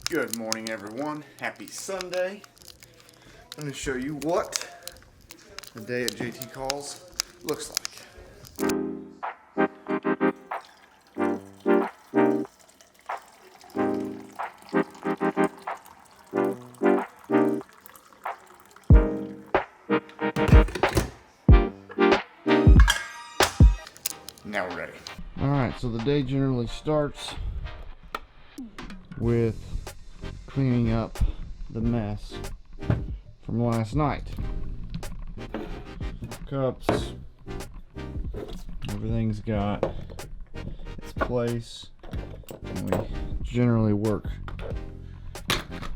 Good morning, everyone. Happy Sunday. I'm going to show you what the day at JT Calls looks like. Now we're ready. Alright, so the day generally starts with cleaning up the mess from last night. Cups, everything's got its place, and we generally work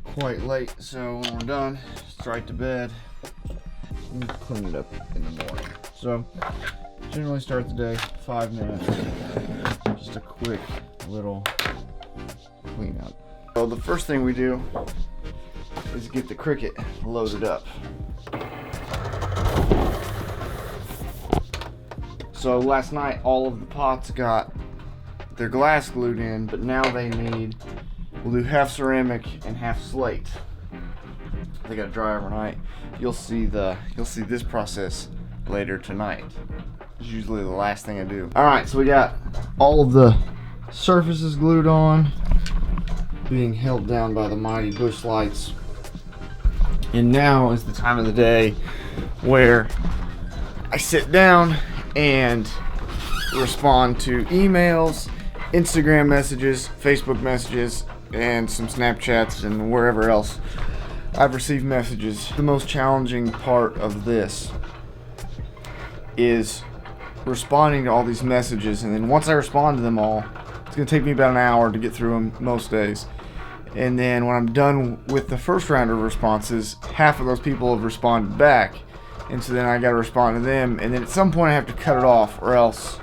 quite late, so when we're done, just right to bed and clean it up in the morning. So generally start the day 5 minutes, just a quick little cleanup. So the first thing we do is get the Cricut loaded up. So last night all of the pots got their glass glued in, but now they need, we'll do half ceramic and half slate. They got to dry overnight. You'll see this process later tonight. It's usually the last thing I do. Alright, so we got all of the surfaces glued on, being held down by the mighty Busch Lights. And now is the time of the day where I sit down and respond to emails, Instagram messages, Facebook messages, and some Snapchats and wherever else I've received messages. The most challenging part of this is responding to all these messages, and then once I respond to them all, it's going to take me about an hour to get through them most days. And then when I'm done with the first round of responses, half of those people have responded back, and so then I got to respond to them, and then at some point I have to cut it off, or else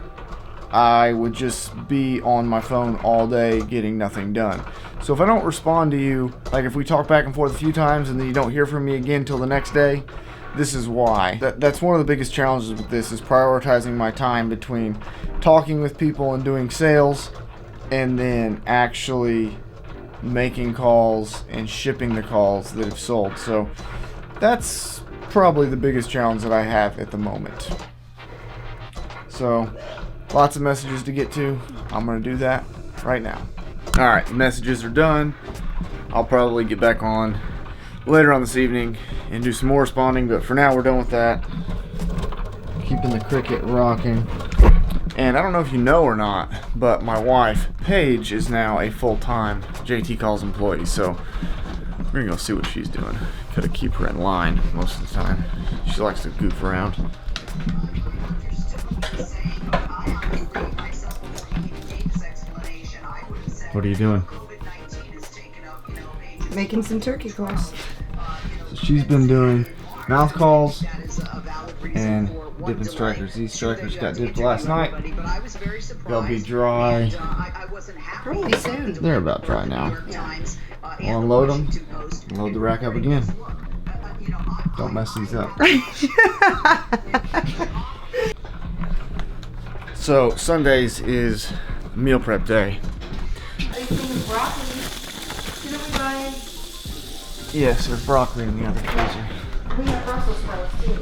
I would just be on my phone all day getting nothing done. So if I don't respond to you, like if we talk back and forth a few times and then you don't hear from me again till the next day, this is why. That's one of the biggest challenges with this, is prioritizing my time between talking with people and doing sales, and then actually making calls and shipping the calls that have sold. So that's probably the biggest challenge that I have at the moment. So lots of messages to get to. I'm going to do that right now. Alright, the messages are done. I'll probably get back on later on this evening and do some more responding, but for now we're done with that. Keeping the Cricut rocking. And I don't know if you know or not, but my wife, Paige, is now a full-time JT Calls employee, so we're gonna go see what she's doing. Gotta keep her in line most of the time. She likes to goof around. What are you doing? Making some turkey calls. So she's been doing mouth calls and dipping strikers. These strikers got dipped last night. They'll be dry Pretty soon. They're about dry now. We'll unload them, load the rack up again. Don't mess these up. So Sundays is meal prep day. Are you thinking broccoli? Didn't we buy? Yes, there's broccoli in the other freezer. We have Brussels sprouts too.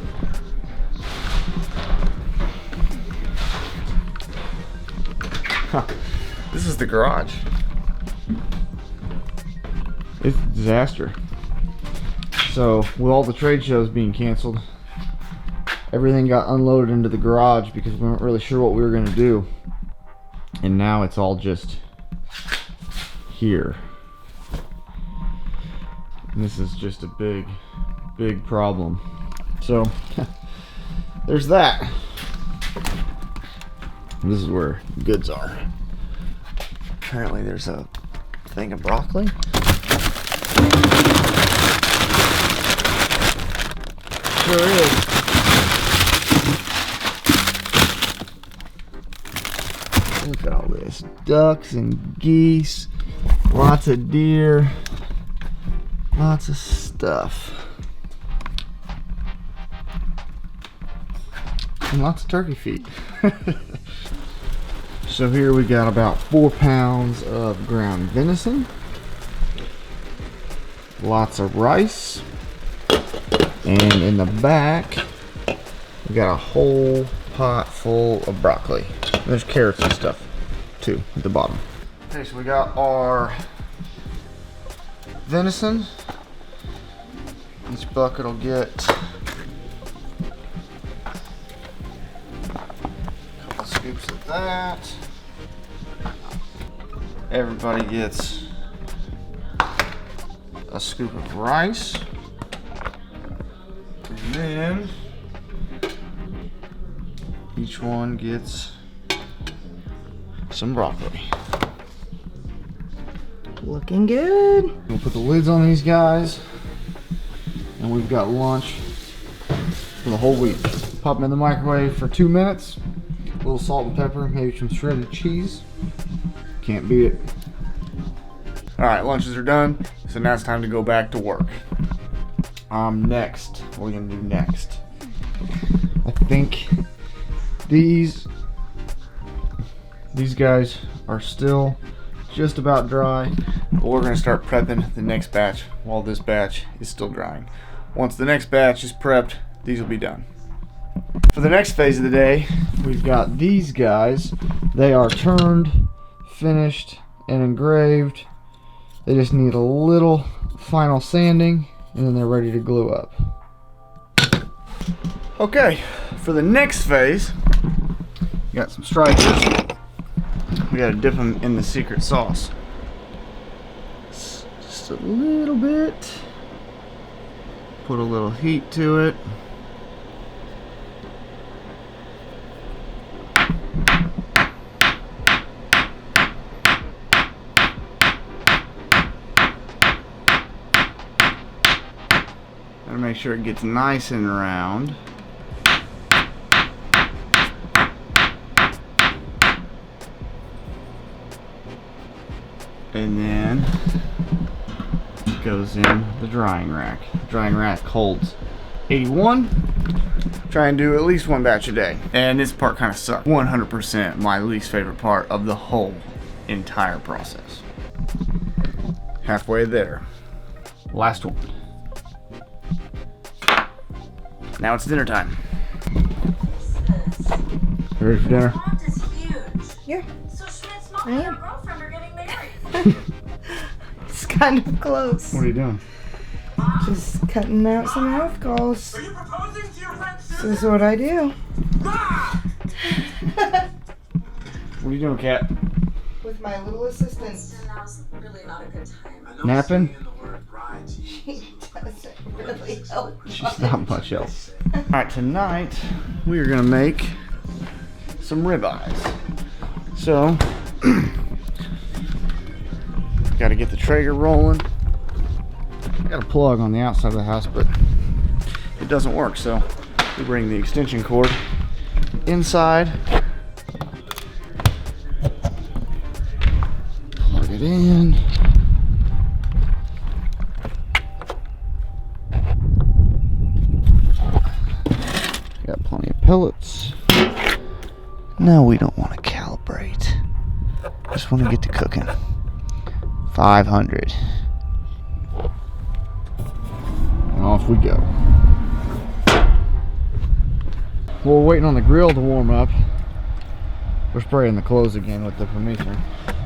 This is the garage. It's a disaster. So with all the trade shows being canceled, everything got unloaded into the garage because we weren't really sure what we were going to do. And now it's all just here. And this is just a big problem. So there's that. This is where goods are. Apparently there's a thing of broccoli. Sure is. Look at all this. Ducks and geese. Lots of deer. Lots of stuff. And lots of turkey feet. So here we got about 4 pounds of ground venison. Lots of rice. And in the back, we got a whole pot full of broccoli. There's carrots and stuff too at the bottom. Okay, so we got our venison. Each bucket will get a couple scoops of that. Everybody gets a scoop of rice. And then each one gets some broccoli. Looking good. We'll put the lids on these guys, and we've got lunch for the whole week. Pop them in the microwave for 2 minutes. A little salt and pepper, maybe some shredded cheese. Can't beat it. All right, lunches are done, so now it's time to go back to work. Next, what are we gonna do next? I think these guys are still just about dry, but we're gonna start prepping the next batch while this batch is still drying. Once the next batch is prepped, these will be done. For the next phase of the day, we've got these guys. They are turned, finished, and engraved. They just need a little final sanding, and then they're ready to glue up. Okay, for the next phase, we got some strikers. We gotta dip them in the secret sauce. Just a little bit. Put a little heat to it. Gotta make sure it gets nice and round. And then it goes in the drying rack. The drying rack holds 81. Try and do at least one batch a day. And this part kind of sucked. 100% my least favorite part of the whole entire process. Halfway there. Last one. Now it's dinner time. You ready for dinner? Font is huge. Yeah, So Schmidt's mom I and am. her girlfriend are getting married. it's kind of close. What are you doing? Just cutting out some mouthfuls. Are you proposing to your friend This Susan? is what I do. What are you doing, Kat? With my little assistant. And now's really not a good time. I know Napping? saying the word bride to you She doesn't really help. She's not much else. Alright, tonight we are gonna make some ribeyes. So, gotta get the Traeger rolling. Got a plug on the outside of the house, but it doesn't work, so we bring the extension cord inside, plug it in. Got plenty of pellets. No, we don't want to calibrate. Just want to get to cooking. 500. And off we go. Well, we're waiting on the grill to warm up. We're spraying the clothes again with the Promethean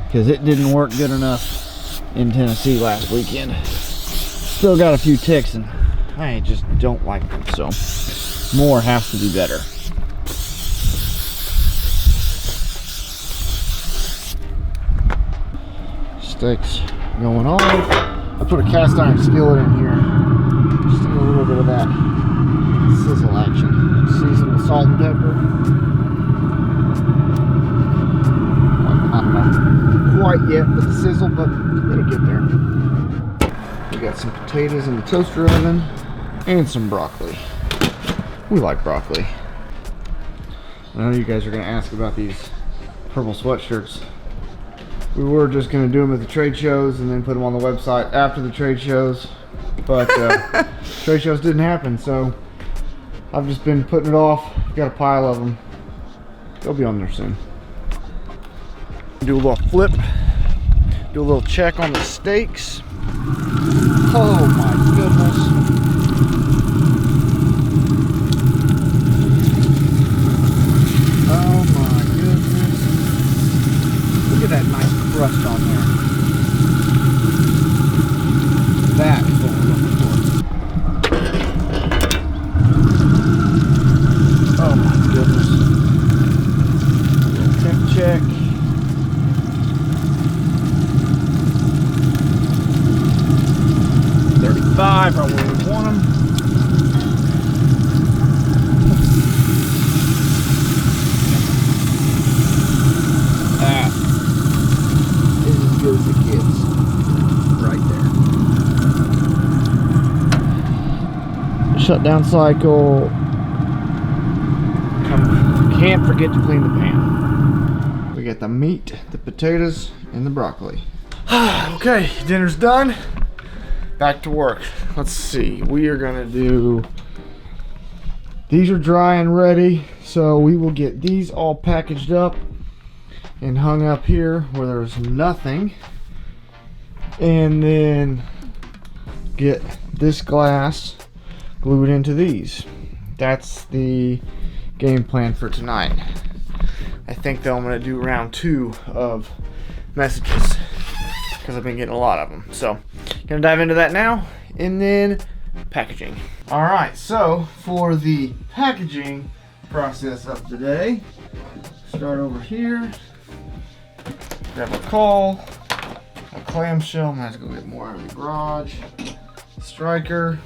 because it didn't work good enough in Tennessee last weekend. Still got a few ticks and I just don't like them, so more has to be better. Steaks going on. I put a cast iron skillet in here. Just to get a little bit of that sizzle action. Season with salt and pepper. I don't know quite yet with the sizzle, but it'll get there. We got some potatoes in the toaster oven and some broccoli. We like broccoli. I know you guys are going to ask about these purple sweatshirts. We were just going to do them at the trade shows and then put them on the website after the trade shows, but trade shows didn't happen, so I've just been putting it off. Got a pile of them. They'll be on there soon. Do a little flip, do a little check on the steaks. Oh my goodness. Oh my goodness. Look at that nice crust on there. That is what we're looking for. Oh my goodness. Temp check. Right where we want them. That is as good as it gets. Right there. Shutdown cycle. Can't forget to clean the pan. We got the meat, the potatoes, and the broccoli. Okay, dinner's done. Back to work. Let's see. We are gonna do. These are dry and ready, so we will get these all packaged up and hung up here where there's nothing, and then get this glass glued into these. That's the game plan for tonight. I think though I'm gonna do round 2 of messages because I've been getting a lot of them. So gonna dive into that now, and then packaging. All right, so for the packaging process of today, start over here, grab a caul, a clamshell. I'm gonna have to go get more out of the garage, striker,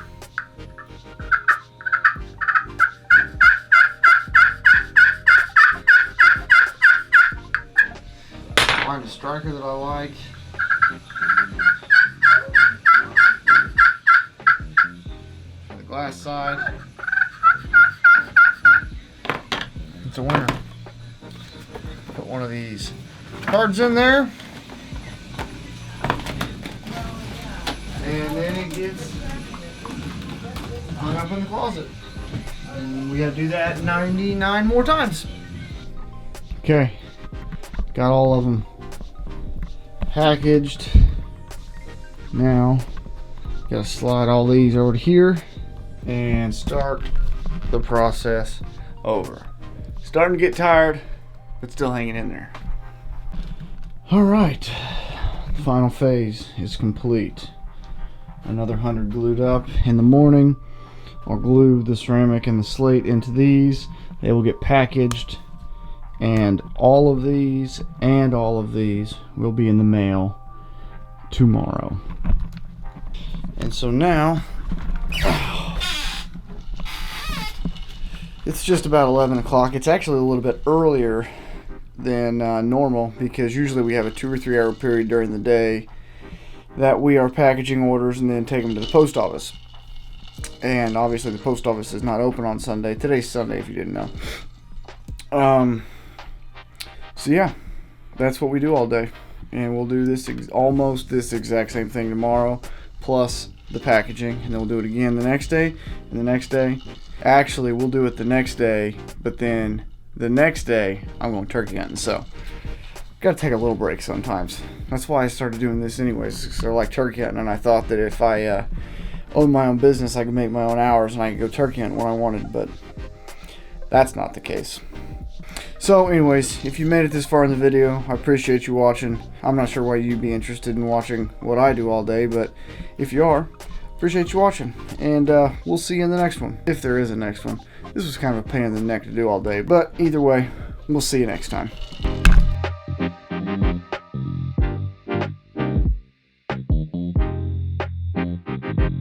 find a striker that I like. Glass side. It's a winner. Put one of these cards in there. And then it gets hung up in the closet. And we gotta do that 99 more times. Okay. Got all of them packaged. Now, gotta slide all these over to here and start the process over. Starting to get tired, but still hanging in there. All right, final phase is complete. Another 100 glued up. In the morning, I'll glue the ceramic and the slate into these. They will get packaged, and all of these and all of these will be in the mail tomorrow. And so now, it's just about 11 o'clock. It's actually a little bit earlier than normal, because usually we have a 2 or 3 hour period during the day that we are packaging orders and then take them to the post office. And obviously the post office is not open on Sunday. Today's Sunday, if you didn't know. So yeah, that's what we do all day. And we'll do this almost this exact same thing tomorrow, plus the packaging, and then we'll do it again the next day and the next day. Actually, we'll do it the next day, but then the next day I'm going turkey hunting, so gotta take a little break sometimes. That's why I started doing this anyways, because I like turkey hunting, and I thought that if I owned my own business, I could make my own hours and I could go turkey hunting when I wanted, but that's not the case. So anyways, if you made it this far in the video, I appreciate you watching. I'm not sure why you'd be interested in watching what I do all day, but if you are, appreciate you watching, and we'll see you in the next one, if there is a next one. This was kind of a pain in the neck to do all day, but either way, we'll see you next time.